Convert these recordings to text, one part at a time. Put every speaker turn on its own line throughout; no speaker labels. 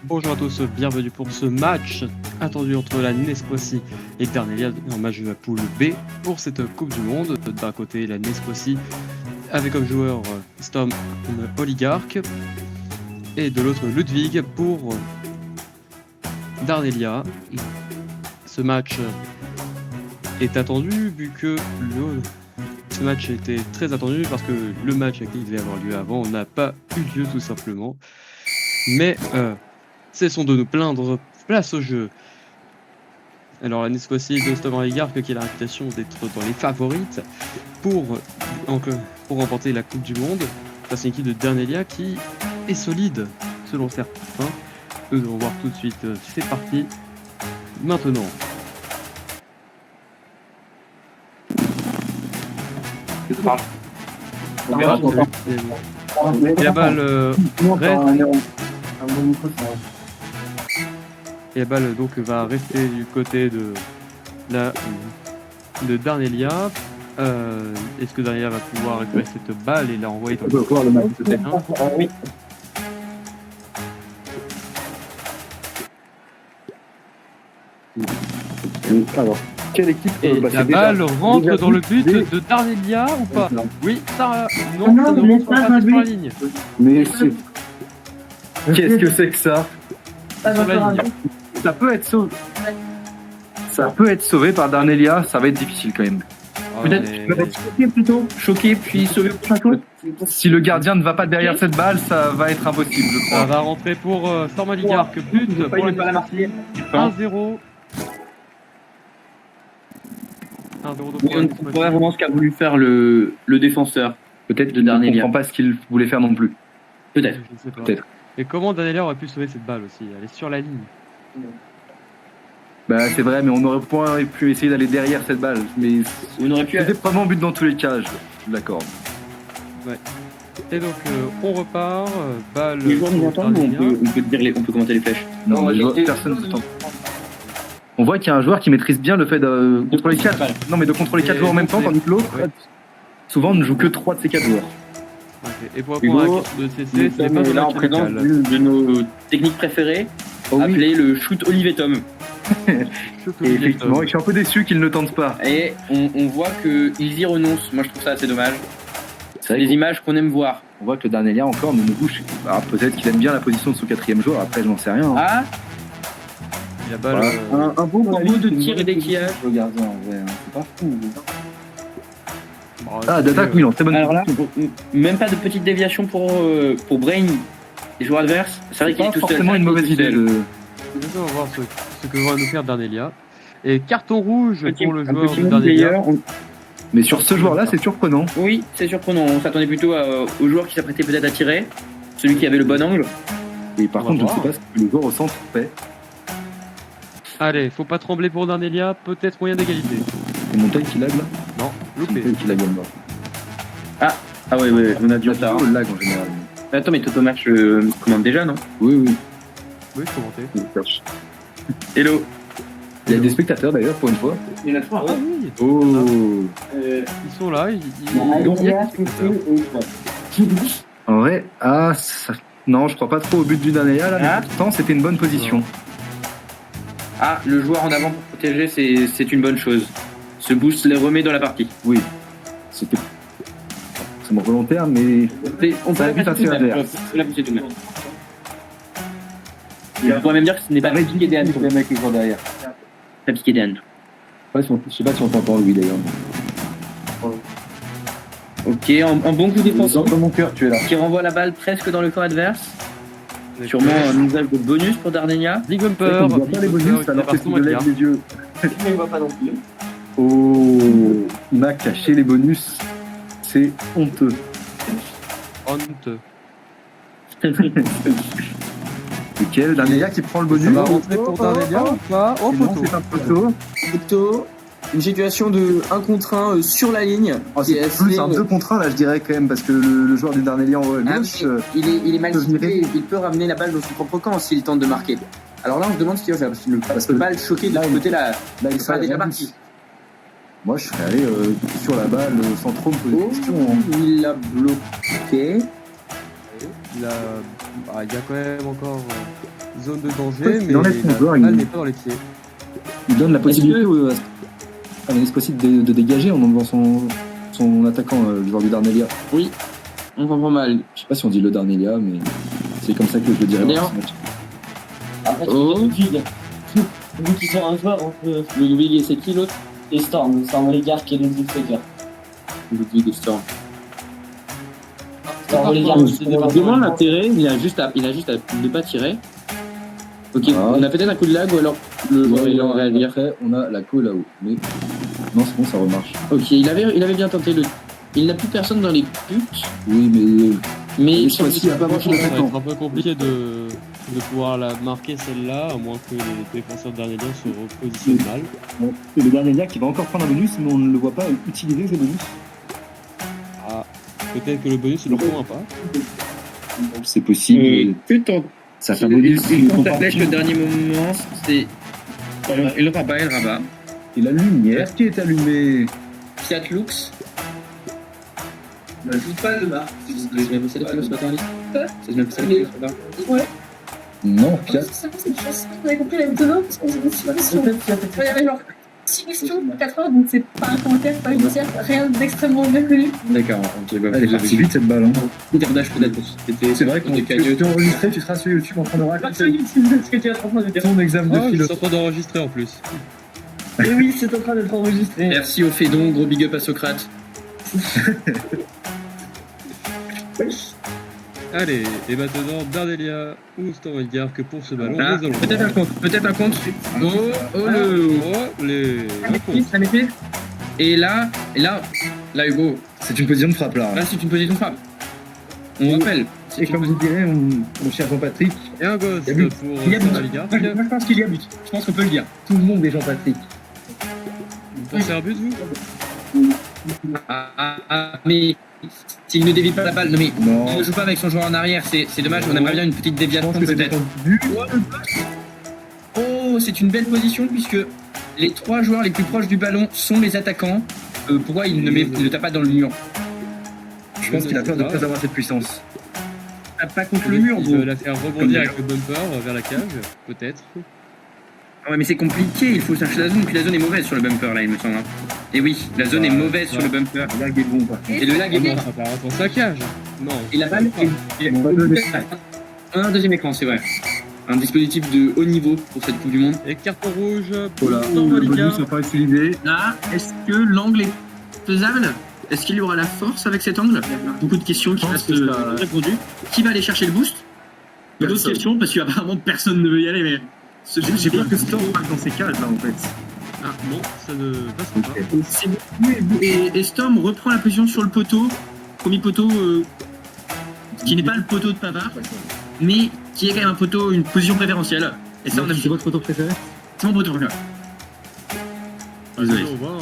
Bonjour à tous, bienvenue pour ce match attendu entre la Nesquocie et Darnelia, un match de la poule B pour cette Coupe du Monde. D'un côté, la Nesquocie avec comme joueur Storm Oligarch et de l'autre Ludwig pour Darnelia. Ce match est attendu vu que ce match était très attendu parce que le match qui devait avoir lieu avant n'a pas eu lieu tout simplement. Mais cessons de nous plaindre, place au jeu. Alors la Nesquocie de Storm Oligarch qui a la réputation d'être dans les favorites pour remporter la Coupe du Monde face à une équipe de Darnelia qui est solide selon certains. Nous allons voir tout de suite, c'est parti maintenant. Et la balle reste. Et la balle donc va rester du côté de Darnelia. Est-ce que Darnelia va pouvoir récupérer cette balle et la renvoyer dans le
le match peut-être.
Oui.
Alors, quelle équipe
Et la balle rentre dans le but de Darnelia ou pas? Oui, ça non,
Non,
ça ne
mais
rentre
pas
pas
dans le
sur la
but.
ligne.
Mais qu'est-ce que c'est que ça?
Sur la ligne.
Ça peut être sauvé. Ça peut être sauvé par Darnelia, ça va être difficile quand même.
Peut-être
Mais-
peut-être choqué plutôt. Choqué puis sauvé pour chaque tour.
Si le gardien ne va pas derrière cette balle, ça va être impossible, je
Ça
crois.
va rentrer pour Storm Oligarch, but
Il
pour
ne pas la marquer.
1-0. 1-0 de
Oui, on ne comprend pas vraiment ce qu'a voulu faire le défenseur.
Peut-être
de
qu'il ne
Darnelia.
comprend pas ce qu'il voulait faire non plus.
Peut-être.
Je sais pas.
Peut-être.
Et comment Darnelia aurait pu sauver cette balle aussi? Elle est sur la ligne.
Bah c'est vrai, mais on aurait pas pu essayer d'aller derrière cette balle. Mais
On aurait pu.
c'était probablement but dans tous les cas, je l'accorde.
Et donc on repart. Balle.
Les joueurs nous
pour
entendent ou on
Darnelia.
peut commenter les flèches.
Non, personne ne s'entend. On voit qu'il y a un joueur qui maîtrise bien le fait de contrôler 4. Non, mais de contrôler 4
Et
joueurs en même temps, tandis que l'autre,
Ouais.
souvent, ne joue que 3 de ces 4 joueurs.
Ok. Et pour répondre à la
Hugo,
question de CC,
Nous
ce n'est pas
sommes
un
là en
match
présence
amical.
d'une de nos techniques préférées,
Oh oui,
appelée le shoot Olive et Tom.
et effectivement, je suis un peu déçu qu'il ne tente pas.
Et on voit qu'ils y renoncent. Moi, je trouve ça assez dommage.
C'est
C'est
vrai
des images qu'on aime voir.
qu'on voit que le Darnelia encore ne nous bouge. Alors peut-être qu'il aime bien la position de son 4e joueur, après je n'en sais rien.
Ah,
Et la balle.
Voilà.
un beau combo de tir et d'équillage.
Le gardien, en vrai, c'est pas fou.
Bon,
Ah,
c'est,
d'attaque Milan, très bonne
Alors là,
position.
même pas de petite déviation pour Brain, les joueurs adverses. C'est vrai
C'est
qu'il est
pas
tout seul.
forcément une mauvaise idée.
Nous allons voir ce que va nous faire Darnelia. Et carton rouge pour le joueur de Darnelia.
Mais sur ce joueur-là, c'est surprenant.
Oui, c'est surprenant. On s'attendait plutôt au joueur qui s'apprêtait peut-être à tirer, celui qui avait le bon angle.
Et par
On va
contre, je ne sais
voir.
pas ce que le joueur au centre fait.
Allez, faut pas trembler pour Darnelia, peut-être moyen d'égalité.
C'est Montagne qui lag là.
Non, loupé.
Montagne qui lag là.
Ah ouais, on a du retard.
Le lag en général.
Attends, mais Toto Match commande déjà, non?
Oui, oui.
Oui, commenter.
Hello.
Il y a des spectateurs d'ailleurs pour une fois.
Il y en a trois.
Ah oui,
Oh.
ils sont là. Il y a des spectateurs.
En vrai, non, je crois pas trop au but du Darnelia là,
Ah.
mais pourtant c'était une bonne position.
Ah, le joueur en avant pour protéger, c'est une bonne chose. Ce boost les remet dans la partie.
Oui. C'était forcément volontaire, mais
On
Ça
peut
évite
la
un
passer tout de
tir
même.
adverse.
On peut la passer tout de même. On pourrait même dire que ce n'est pas piqué des hannetons.
avec le joueur derrière.
Pas piqué des hannetons.
Je sais pas si on t'entend lui d'ailleurs.
Ok, en bon coup défensif,
Dans mon cœur, tu es là.
qui renvoie la balle presque dans le camp adverse. Sûrement un usage de bonus pour Darnelia.
Big
On
Bumper.
voit pas les bonus alors que si je lève les yeux.
Je ne vois pas non plus.
Oh, il m'a caché les bonus. C'est honteux.
Honteux.
Lequel Darnelia qui prend le bonus.
Ça va rentrer pour Darnelia ou pas? Oh,
Non,
photo.
c'est un photo.
Photo, une situation de 1 contre 1 sur la ligne. qui est
C'est plus
assez-
un 2 contre 1 là, je dirais quand même, parce que le joueur du Darnelia en
Ah,
gauche.
mais il est mal
peut
situé,
virer.
il peut ramener la balle dans son propre camp s'il tente de marquer. Alors là, on se demande ce qu'il va faire, parce que le balle choqué de
Là,
l'autre côté, là,
Là,
il sera déjà parti.
Moi, je serais allé sur la balle sans trop me poser de
Oh,
questions.
il l'a bloqué.
Il a Bah, il y a quand même encore zone de danger,
Ouais,
mais
il enlève son
la
joueur,
balle
il-
n'est pas dans les pieds.
Il donne la possibilité à Nesquacit de dégager en enlevant son attaquant, le joueur du Darnelia.
Oui, on comprend mal.
Je sais pas si on dit le Darnelia, mais c'est comme ça que je le dirais.
D'ailleurs-
Après, tu
Oh.
peux Ludwig. Vu qu'ils sont un joueur entre
Ludwig et c'est qui l'autre?
et Storm. Storm Oligarch et Ludwig Faker.
Ludwig et Storm.
Storm Oligarch,
contre,
c'est
c'est
des
des
parties.
Demande l'intérêt, il a juste à ne pas tirer. Ok,
Ah.
on a peut-être un coup de lag ou alors le joueur il est en
Et
réagir.
après, on a la co là-haut. Mais non, c'est bon, ça remarche.
Ok, il avait bien tenté le. Il n'a plus personne dans les buts,
Oui, mais
mais
cette fois-ci, il n'y a pas beaucoup
Ça va
d'attaquants.
être un peu compliqué de pouvoir la marquer celle-là, à moins que les défenseurs de Darnelia se repositionnent mal.
Bon, c'est le Darnelia qui va encore prendre un bonus, mais on ne le voit pas utiliser ce bonus.
Ah, peut-être que le bonus ne leur convient pas.
C'est possible.
putain,
Ça fait un bonus.
il prend sa flèche le dernier moment, c'est. Il rabat, il rabat.
Et la lumière qui est allumée.
Fiat Lux.
Ne joue pas de marque.
Je vais bosser ce matin, Ali. C'est même ça,
Mais-
ce matin.
Ouais,
Non,
c'est
Fiat.
ça, c'est une chose. Vous avez compris la méthode, parce qu'on s'est dit sur la question. Il y avait genre 6 questions, 4 heures, donc c'est pas un commentaire, pas une tiers, rien d'extrêmement bien connu.
D'accord, ok, bah,
Elle est partie vite cette balle. Hein.
Interdage peut-être.
C'est vrai qu'on tu enregistré, tu seras sur YouTube en train de
Pas
raconter
sur YouTube, parce que tu es en train de dire.
ton examen de
Ah, je
philo.
suis en train d'enregistrer en plus.
Et oui, c'est en train d'être enregistré.
Merci au Fédon, gros big up à Socrate.
Allez, et maintenant Darnelia ou Storm Oligarch que pour ce ballon,
Ah,
nous allons
peut-être un
voir.
contre, peut-être un contre. Oh, oh le.
Oh, les...
Ça m'épée. Et là, Hugo,
C'est une position de frappe là.
là c'est une position de frappe. On rappelle.
Et comme vous dirait mon cher Jean-Patrick,
Et un ghost
Il y a but.
pour
il y a
Storm
but.
Oligarch.
Moi, je pense qu'il y a but. Je pense qu'on peut le dire. Tout le monde est Jean-Patrick.
Vous pensez à un but, vous?
Mais s'il ne dévie pas la balle, non mais
Non.
il ne joue pas avec son joueur en arrière, c'est dommage, on aimerait bien une petite
Je
déviation
pense que c'est
peut-être.
vu.
Oh, c'est une belle position puisque les 3 joueurs les plus proches du ballon sont les attaquants. Pourquoi il ne tape pas dans le mur?
Je pense qu'il a peur de ne pas avoir cette puissance.
Il tape pas contre le mur,
Il
gros.
veut la faire rebondir avec le bumper vers la cage, peut-être.
Ah ouais, mais c'est compliqué, il faut chercher la zone, puis la zone est mauvaise sur le bumper là, il me semble. Et oui, la zone est mauvaise sur le bumper.
La est bon, par contre.
Et le lag est bon.
Ça apparaît dans sa cage. Non.
Et la balle est... Un deuxième écran, c'est vrai. Un dispositif de haut niveau pour cette Coupe du Monde.
Et carton rouge
Oh là,
pour Storm
le bonus
Oligarch.
n'a pas utilisé.
Là, est-ce que l'angle est faisable? Est-ce qu'il y aura la force avec cet angle? Beaucoup de questions qui
Je pense
restent
que ça-
répondues. Qui va aller chercher le boost? D'autres
Personne.
questions, parce qu'apparemment personne ne veut y aller, mais...
J'ai peur que Storm passe dans ces cages là en fait.
Ah non, ça ne passera pas.
Et Storm reprend la position sur le poteau, premier poteau, qui n'est pas le poteau de Pavard, mais qui est quand même un poteau, une position préférentielle. Et ça, on a
C'est votre photo préférée?
c'est mon poteau préféré. Désolé.
Nous allons voir.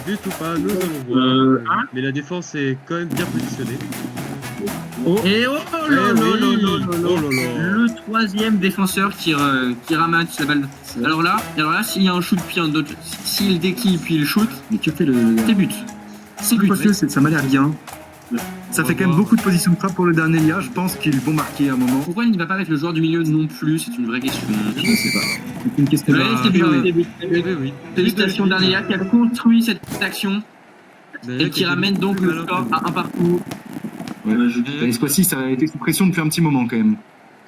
But ou pas, nous allons voir.
hein
Mais la défense est quand même bien positionnée.
Et oh
Eh
là là
oui.
là là là
Oh là là.
Le troisième défenseur qui ramasse la balle. Alors là, s'il y a un shoot puis un autre, s'il déquille puis il shoot,
Mais que fait le.
c'est but. C'est but.
Ça m'a l'air bien. Ça fait quand même beaucoup de positions de frappe pour le Darnelia. Je pense qu'ils vont marquer à un moment.
Pourquoi il ne va pas avec le joueur du milieu non plus? C'est une vraie question.
Je ne sais pas. C'est une question
Ouais, c'est but,
oui.
c'est but, c'est but.
Oui, oui.
Félicitations Darnelia qui a construit cette action et qui ramène donc le score à un partout.
Et ce fois-ci, ça a été sous pression depuis un petit moment quand même.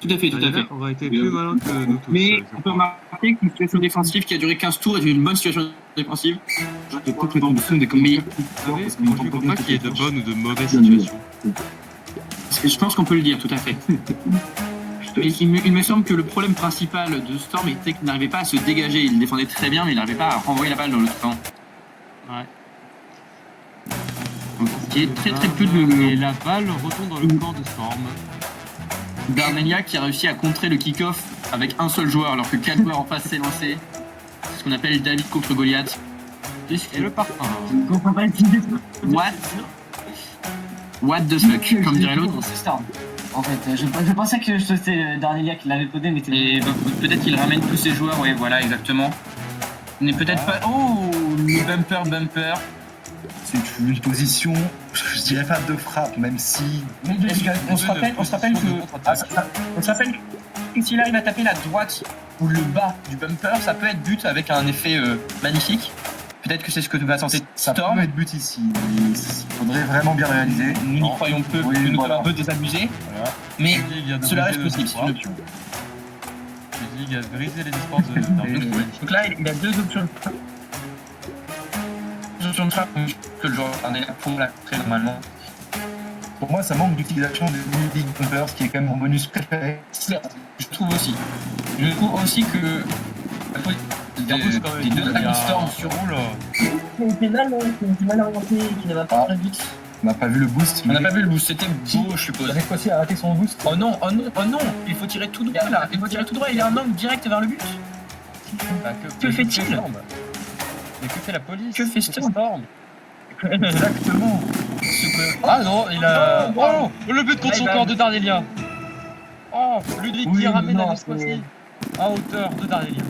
Tout à fait, tout à fait.
On aurait été plus malin que nous tous.
Mais
je
on peut
pense.
remarquer qu'une situation défensive qui a duré 15 tours est une bonne situation défensive.
J'ai peut-être dans le son des
Mais
commentaires.
Vous savez, moi, je ne crois pas qu'il y ait de bonnes ou de mauvaises situations.
je pense qu'on peut le dire, tout à fait. Mais il me semble que le problème principal de Storm était qu'il n'arrivait pas à se dégager. Il défendait très bien, mais il n'arrivait pas à renvoyer la balle dans l'autre camp.
Ouais.
Donc, ce qui est très très peu
Et
de
la balle retourne dans le camp de Storm.
Darnelia qui a réussi à contrer le kick-off avec un seul joueur alors que 4 joueurs en face s'est lancé. C'est ce qu'on appelle David contre Goliath.
Et le parfum.
Je ne comprends pas le titre.
What the fuck, comme dirait l'autre.
C'est Storm. En fait, je pensais que c'était Darnelia qui l'avait codé, mais
Et peut-être qu'il ramène tous ses joueurs, ouais, voilà, exactement. On n'est peut-être pas. Oh, le bumper.
C'est une position, je dirais pas de frappe, même si.
Mais on se rappelle que s'il arrive à taper la droite ou le bas du bumper, ça peut être but avec un effet magnifique. Peut-être que c'est ce que va tenter
Ça
Storm.
peut être but ici, mais il faudrait vraiment bien le réaliser.
Nous y croyons peu,
Oui,
nous
voilà.
sommes un peu désabusés. Mais cela reste possible, c'est une option.
Il a brisé les espoirs de
Donc là, il a deux options. Deux options de frappe que le joueur pour la très normalement.
Pour moi, ça manque d'utilisation de Leading Bumpers, qui est quand même mon bonus préféré.
Je trouve aussi. Je trouve aussi que les deux attaques de Storm sur
C'est mal orienté, qui ne va pas très vite.
On n'a pas vu le boost.
on n'a pas vu le boost, c'était beau, je suppose.
réussi aussi à rater son boost.
Oh non, oh non, oh non, il faut tirer tout droit là, il faut tirer tout droit, il a un angle direct vers le but. Que fait-il?
Mais que fait la police?
Que fait Storm?
Exactement.
Ah non, il a.
Oh,
Le but contre son corps de Darnelia. Oh, Ludwig qui
Oui,
ramène
non,
la Vescoisi à hauteur de Darnelia.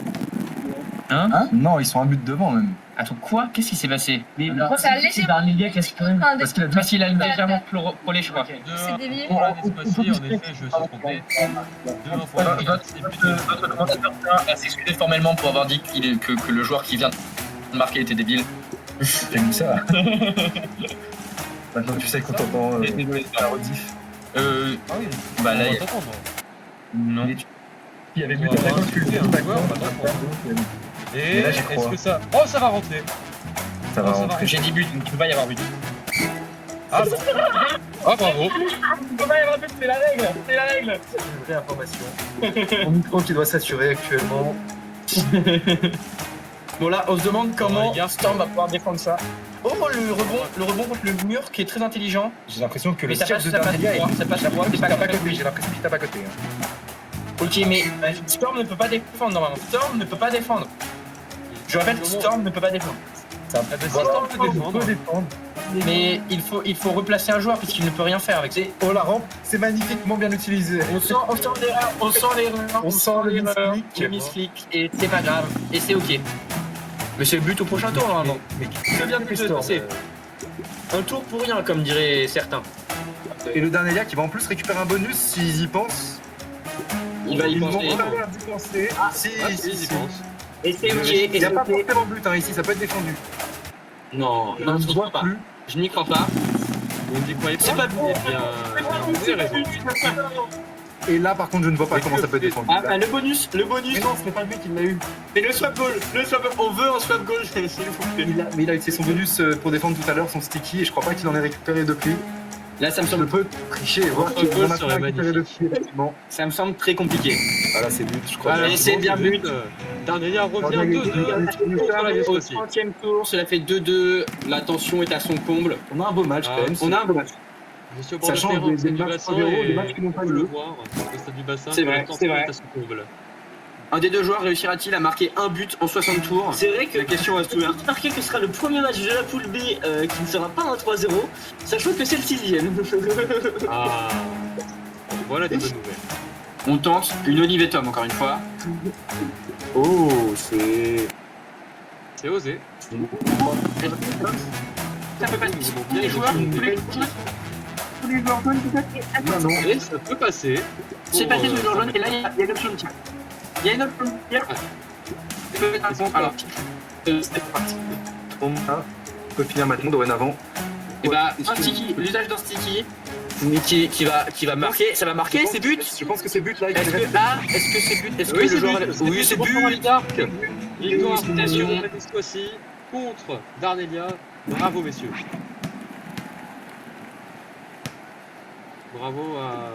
Hein?
Non, ils sont un but devant même.
Attends, quoi? Qu'est-ce qui s'est passé?
Mais
Ça a légèrement-
Darnelia, qu'est-ce qu'il fait
Parce qu'il a légèrement frôlé, je crois.
C'est dévié.
Pour la Vescoisi, en effet, je suis trompé. 2-1 pour la Vescoisi, c'est plutôt.
Votre commentateur a s'excusé formellement pour avoir dit que le joueur qui vient de marquer était débile.
J'ai mis ça. Maintenant, tu sais qu'on t'entend
Désolé.
à la rediff.
Ah oui,
Bah là,
on va
il
t'entendre.
non.
Il y avait
On
but
va
de
voir
la
si le joueur va t'entendre. Et
Mais là, j'y
est-ce
crois.
que ça. Oh, ça va rentrer.
Ça va
Oh, ça
rentrer.
J'ai dit but, donc il peut pas y avoir but.
Ah, bon. Ah, bravo.
Il peut pas y avoir but, c'est la règle. C'est la règle.
Une vraie information. Mon micro qui doit s'assurer actuellement.
Bon là, on se demande comment
les gars.
Storm va pouvoir défendre ça. Oh, le rebond contre le mur qui est très intelligent.
J'ai l'impression que
Mais
le
ça
tir
passe,
de
ça passe
Darnelia
droit, ça passe droit, c'est pas
tape à
grave.
côté. J'ai l'impression qu'il tape à côté.
Ok, mais Storm ne peut pas défendre normalement. Storm ne peut pas défendre. Je répète, Storm ne peut pas défendre.
Ça
Ah, bah, si Storm peut défendre.
Mais il faut replacer un joueur puisqu'il ne peut rien faire avec.
Oh, la rampe, c'est magnifiquement bien utilisé.
On sent l'erreur,
On sent le
l'erreur,
misclick.
le misclick, et c'est pas grave, et c'est ok. Mais c'est le but au prochain tour normalement.
C'est bien
de se passer. Un tour pour rien, comme diraient certains.
Et le Darnelia qui va en plus récupérer un bonus s'ils y pensent.
Il va y
Ils
penser.
vont pas l'air d'y penser. Si,
Ils y pensent.
Et c'est ok,
Il
et
n'y a
c'est
pas
ok.
forcément but ici, ça peut être défendu.
Non,
On
non,
ne
je n'y
voit
crois pas.
plus.
Je n'y crois pas.
Vous n'y croyez pas?
C'est pas bon.
Eh bien, vous avez raison.
Et là, par contre, je ne vois pas comment ça peut être défendu.
Ah, le bonus. Mais non, ce n'est pas le but, il l'a eu. Mais le swap goal, on veut un swap goal, s'il vous plaît.
Mais il a utilisé son bonus pour défendre tout à l'heure, son sticky, et je crois pas qu'il en ait récupéré depuis.
Là, ça me
Je
semble,
peux tricher et voir
Son
qu'il
goal
en a
serait
pas récupéré
magnifique.
depuis, effectivement.
ça me semble très compliqué.
Voilà, c'est but, je crois.
Voilà,
Et c'est bien but.
Darnelia revient
Darnelia
2-2 contre la
Au
Vescoisi.
30e tour, cela fait 2-2. La tension est à son comble.
On a un beau match
Ah,
quand même.
On a un beau match.
Je suis au bord de
Sachant
terrain,
des
au stade du
matchs
bassin
3-0, des
et
matchs qui n'ont pas
on peut
lieu.
le voir au stade du bassin.
C'est
que
vrai,
la tension
c'est vrai.
est à son comble.
Un des deux joueurs réussira-t-il à marquer un but en 60 tours?
C'est vrai que
La question reste ouverte.
remarquez que ce sera le premier match de la poule B qui ne sera pas un 3-0, sachant que c'est le 6ème.
Ah, voilà des bonnes nouvelles.
On tente une Olive et Tom encore une fois.
Oh, c'est.
C'est osé.
Ça peut passer. Tous les joueurs, tous les joueurs jaunes peut-être.
Non, non.
Et ça peut passer.
C'est
pour,
passé tous les joueurs jaunes et là il y a une option de tir. Il y a une option de tir. Ça peut être un bon. Alors, c'est parti.
On peut finir maintenant dorénavant.
Et bah, un sticky, l'usage d'un sticky qui va marquer, ça va marquer, c'est but.
Je pense que c'est but là.
Est-ce que c'est but? Est-ce que
Oui,
le
c'est
joueur.
but.
Oui, c'est
pour
but.
Florent Dark. Victoire pour
Félicitations.
la Vescoisi contre Darnelia. Bravo messieurs. Bravo à